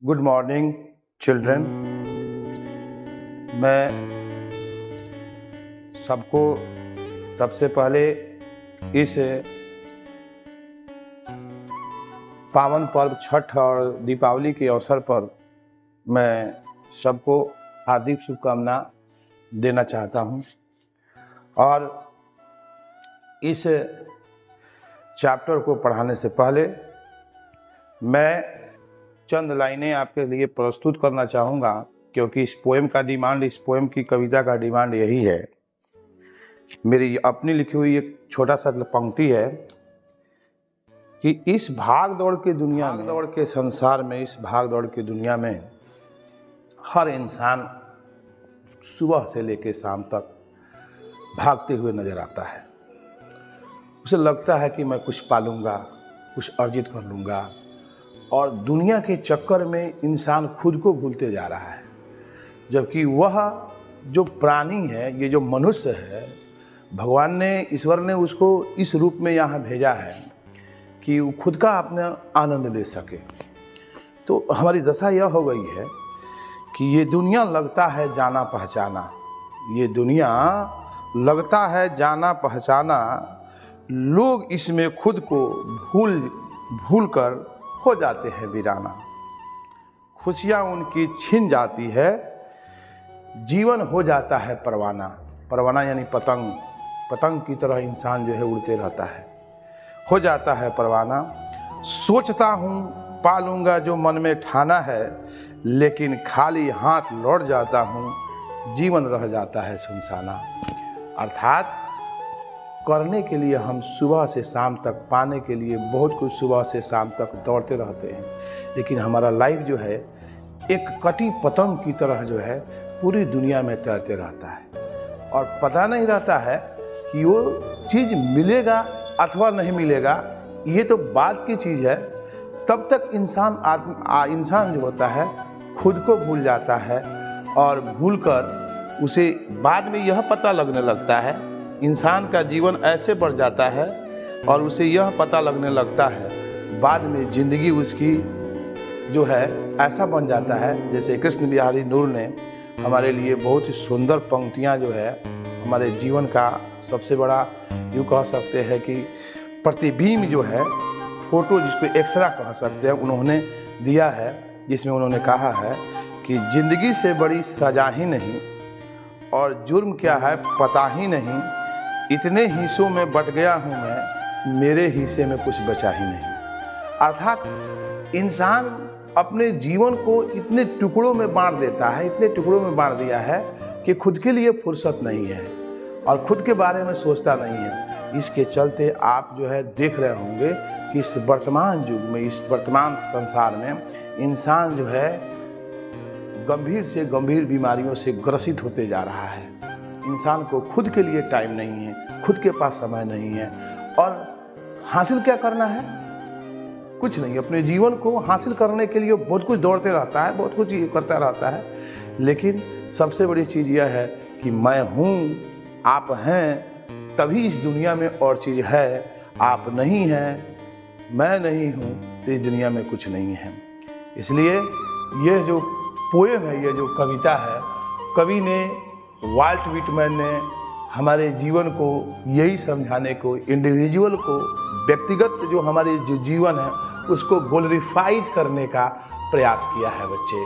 Good morning children. मैं सबको सबसे पहले इस पावन पर्व छठ और दीपावली के अवसर पर मैं सबको हार्दिक शुभकामना देना चाहता हूं। और इस चैप्टर को पढ़ाने से पहले मैं चंद लाइनें आपके लिए प्रस्तुत करना चाहूँगा, क्योंकि इस पोएम का डिमांड, इस पोएम की कविता का डिमांड यही है। मेरी अपनी लिखी हुई एक छोटा सा पंक्ति है कि इस भाग दौड़ के दुनिया में, दौड़ के संसार में, इस भाग दौड़ की दुनिया में हर इंसान सुबह से लेकर शाम तक भागते हुए नजर आता है। उसे लगता है कि मैं कुछ पालूंगा, कुछ अर्जित कर लूँगा, और दुनिया के चक्कर में इंसान खुद को भूलते जा रहा है। जबकि वह जो प्राणी है, ये जो मनुष्य है, भगवान ने, ईश्वर ने उसको इस रूप में यहाँ भेजा है कि वो खुद का अपना आनंद ले सके। तो हमारी दशा यह हो गई है कि ये दुनिया लगता है जाना पहचाना, ये दुनिया लगता है जाना पहचाना, लोग इसमें खुद को भूल कर हो जाते हैं वीराना। खुशियाँ उनकी छिन जाती है, जीवन हो जाता है परवाना। परवाना यानी पतंग, पतंग की तरह इंसान जो है उड़ते रहता है, हो जाता है परवाना। सोचता हूँ पालूंगा जो मन में ठाना है, लेकिन खाली हाथ लौट जाता हूँ, जीवन रह जाता है सुनसाना। अर्थात करने के लिए हम सुबह से शाम तक, पाने के लिए बहुत कुछ सुबह से शाम तक दौड़ते रहते हैं, लेकिन हमारा लाइफ जो है एक कटी पतंग की तरह जो है पूरी दुनिया में तैरते रहता है, और पता नहीं रहता है कि वो चीज़ मिलेगा अथवा नहीं मिलेगा। ये तो बात की चीज़ है। तब तक इंसान जो होता है खुद को भूल जाता है, और भूलकर उसे बाद में यह पता लगने लगता है, इंसान का जीवन ऐसे बढ़ जाता है और उसे यह पता लगने लगता है बाद में ज़िंदगी उसकी जो है ऐसा बन जाता है। जैसे कृष्ण बिहारी नूर ने हमारे लिए बहुत ही सुंदर पंक्तियाँ जो है हमारे जीवन का सबसे बड़ा, यूँ कह सकते हैं कि प्रतिबिंब जो है, फोटो जिसको एक्सरा कह सकते हैं, उन्होंने दिया है, जिसमें उन्होंने कहा है कि ज़िंदगी से बड़ी सजा ही नहीं और जुर्म क्या है पता ही नहीं, इतने हिस्सों में बट गया हूँ मैं, मेरे हिस्से में कुछ बचा ही नहीं। अर्थात इंसान अपने जीवन को इतने टुकड़ों में बांट देता है, इतने टुकड़ों में बांट दिया है कि खुद के लिए फुर्सत नहीं है और खुद के बारे में सोचता नहीं है। इसके चलते आप जो है देख रहे होंगे कि इस वर्तमान युग में, इस वर्तमान संसार में इंसान जो है गंभीर से गंभीर बीमारियों से ग्रसित होते जा रहा है। इंसान को खुद के लिए टाइम नहीं है, खुद के पास समय नहीं है, और हासिल क्या करना है? कुछ नहीं। अपने जीवन को हासिल करने के लिए बहुत कुछ दौड़ते रहता है, बहुत कुछ करता रहता है, लेकिन सबसे बड़ी चीज़ यह है कि मैं हूँ, आप हैं, तभी इस दुनिया में और चीज़ है। आप नहीं हैं, मैं नहीं हूँ, तो इस दुनिया में कुछ नहीं है। इसलिए यह जो पोएम है, यह जो कविता है, कवि ने, वाल्ट विटमैन ने हमारे जीवन को यही समझाने को, इंडिविजुअल को, व्यक्तिगत जो हमारे जो जीवन है उसको ग्लोरीफाइड करने का प्रयास किया है बच्चे।